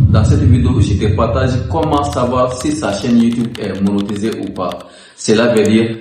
Dans cette vidéo, je te partage comment savoir si sa chaîne YouTube est monétisée ou pas. Cela veut dire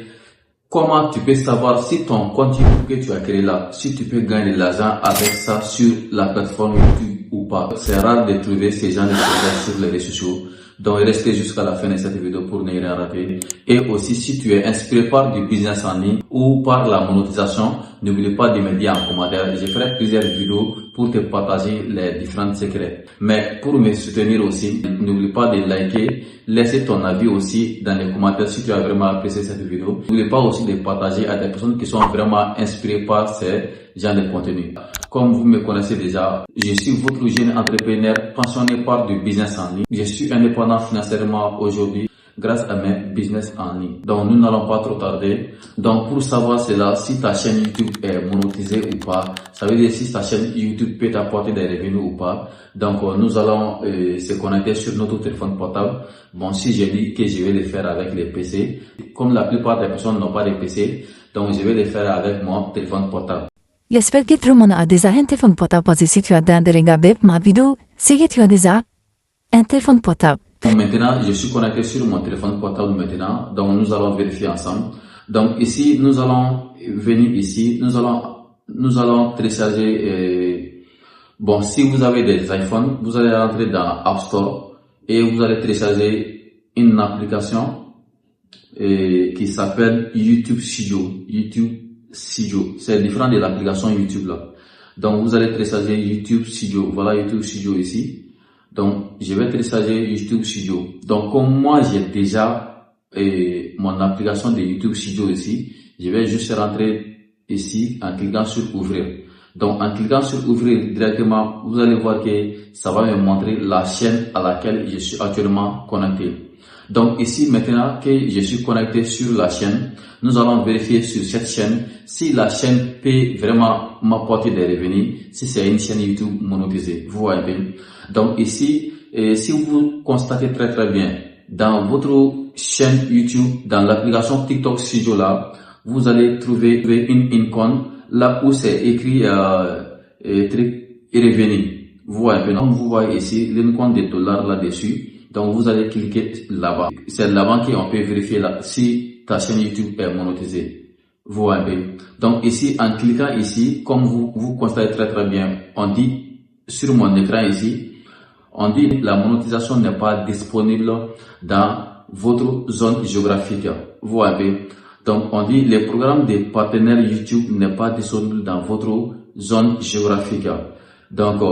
comment tu peux savoir si ton compte YouTube que tu as créé là, si tu peux gagner de l'argent avec ça sur la plateforme YouTube ou pas. C'est rare de trouver ces gens de choses sur les réseaux sociaux. Donc restez jusqu'à la fin de cette vidéo pour ne rien rater. Et aussi, si tu es inspiré par du business en ligne ou par la monétisation, n'oublie pas de me dire en commentaire. Je ferai plusieurs vidéos pour te partager les différents secrets. Mais pour me soutenir aussi, n'oublie pas de liker, laisser ton avis aussi dans les commentaires si tu as vraiment apprécié cette vidéo. N'oublie pas aussi de partager à des personnes qui sont vraiment inspirées par ces genres de contenu. Comme vous me connaissez déjà, je suis votre jeune entrepreneur passionné par du business en ligne. Je suis indépendant financièrement aujourd'hui grâce à mes business en ligne. Donc nous n'allons pas trop tarder. Donc pour savoir cela, si ta chaîne YouTube est monétisée ou pas, ça veut dire si ta chaîne YouTube peut t'apporter des revenus ou pas. Donc nous allons se connecter sur notre téléphone portable. Bon, si je dis que je vais le faire avec les PC, comme la plupart des personnes n'ont pas de PC, donc je vais le faire avec mon téléphone portable. J'espère que tout le monde a déjà un téléphone portable si tu as de regarder ma vidéo, c'est que tu as déjà un téléphone portable. Donc maintenant, je suis connecté sur mon téléphone portable maintenant, donc nous allons vérifier ensemble. Donc ici, nous allons venir ici, nous allons télécharger, bon, si vous avez des iPhones, vous allez rentrer dans App Store et vous allez télécharger une application qui s'appelle YouTube Studio. C'est différent de l'application YouTube là. Donc vous allez télécharger YouTube Studio. Voilà YouTube Studio ici. Donc je vais télécharger YouTube Studio. Donc comme moi j'ai déjà mon application de YouTube Studio ici, je vais juste rentrer ici en cliquant sur ouvrir. Donc en cliquant sur ouvrir directement, vous allez voir que ça va me montrer la chaîne à laquelle je suis actuellement connecté. Donc ici maintenant que je suis connecté sur la chaîne, nous allons vérifier sur cette chaîne si la chaîne peut vraiment m'apporter des revenus, si c'est une chaîne YouTube monétisée. Vous voyez bien. Donc ici, si vous constatez très bien, dans votre chaîne YouTube, dans l'application TikTok Studio là, vous allez trouver une icône là où c'est écrit revenus. Vous voyez bien. Comme vous voyez ici, l'icône des dollars là-dessus. Donc vous allez cliquer là-bas. C'est là-bas qu'on peut vérifier là, si ta chaîne YouTube est monétisée. Vous voyez. Donc ici, en cliquant ici, comme vous constatez très bien, on dit sur mon écran ici, on dit la monétisation n'est pas disponible dans votre zone géographique. Vous voyez. Donc on dit le programme des partenaires YouTube n'est pas disponible dans votre zone géographique. Donc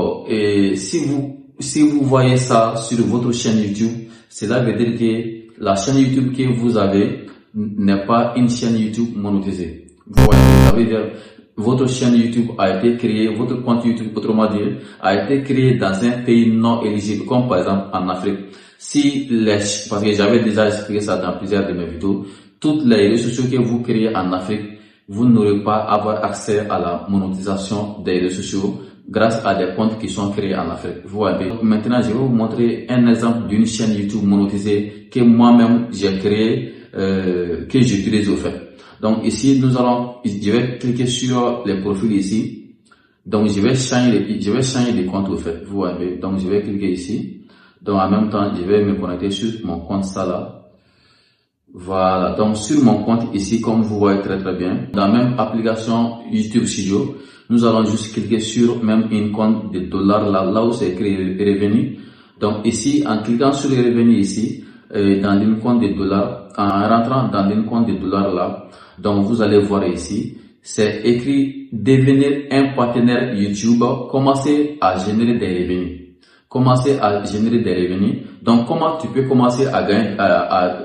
si vous voyez ça sur votre chaîne YouTube, cela veut dire que la chaîne YouTube que vous avez n'est pas une chaîne YouTube monétisée. Vous voyez, ça veut dire votre chaîne YouTube a été créée, votre compte YouTube, autrement dit, a été créé dans un pays non éligible, comme par exemple en Afrique. Parce que j'avais déjà expliqué ça dans plusieurs de mes vidéos, toutes les réseaux sociaux que vous créez en Afrique, vous n'aurez pas à avoir accès à la monétisation des réseaux sociaux grâce à des comptes qui sont créés en Afrique. Vous voyez. Maintenant, je vais vous montrer un exemple d'une chaîne YouTube monétisée que moi-même j'ai créée, que j'utilise au fait. Donc ici, je vais cliquer sur les profils ici. Donc je vais changer de compte au fait. Vous voyez. Donc je vais cliquer ici. Donc en même temps, je vais me connecter sur mon compte ça là. Voilà. Donc sur mon compte ici, comme vous voyez très bien, dans la même application YouTube Studio, nous allons juste cliquer sur même une compte de dollars là où c'est écrit revenus. Donc ici, en cliquant sur les revenus ici, dans une compte de dollars, en rentrant dans une compte de dollars là, donc vous allez voir ici, c'est écrit devenir un partenaire YouTube, commencer à générer des revenus. Commencer à générer des revenus. Donc comment tu peux commencer à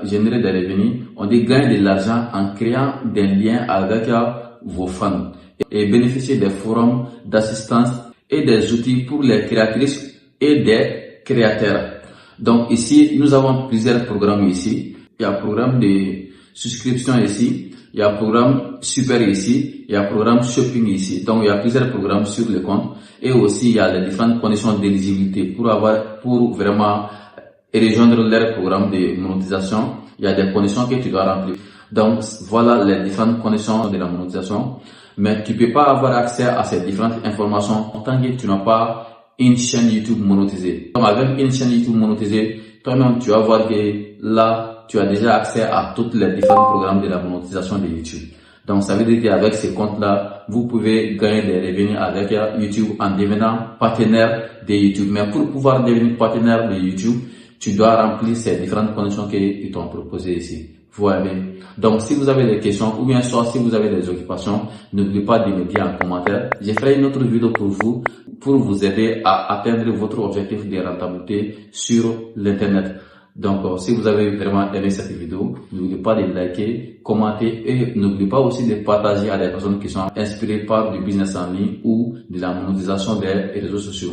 générer des revenus? On dit gagner de l'argent en créant des liens avec vos fans et bénéficier des forums d'assistance et des outils pour les créatrices et des créateurs. Donc ici, nous avons plusieurs programmes ici. Il y a un programme de souscription ici. Il y a un programme super ici. Il y a un programme shopping ici. Donc il y a plusieurs programmes sur le compte. Et aussi, il y a les différentes conditions d'éligibilité pour vraiment rejoindre leur programme de monétisation. Il y a des conditions que tu dois remplir. Donc voilà les différentes conditions de la monétisation. Mais tu peux pas avoir accès à ces différentes informations tant que tu n'as pas une chaîne YouTube monétisée. Donc avec une chaîne YouTube monétisée, toi-même tu vas voir que là, tu as déjà accès à tous les différents programmes de la monétisation de YouTube. Donc ça veut dire qu'avec ces comptes-là, vous pouvez gagner des revenus avec YouTube en devenant partenaire de YouTube. Mais pour pouvoir devenir partenaire de YouTube, tu dois remplir ces différentes conditions qu'ils t'ont proposées ici. Voilà. Donc si vous avez des questions ou bien soit si vous avez des occupations, n'oubliez pas de me dire en commentaire. Je ferai une autre vidéo pour vous aider à atteindre votre objectif de rentabilité sur l'internet. Donc si vous avez vraiment aimé cette vidéo, n'oubliez pas de liker, commenter et n'oubliez pas aussi de partager à des personnes qui sont inspirées par du business en ligne ou de la monétisation des réseaux sociaux.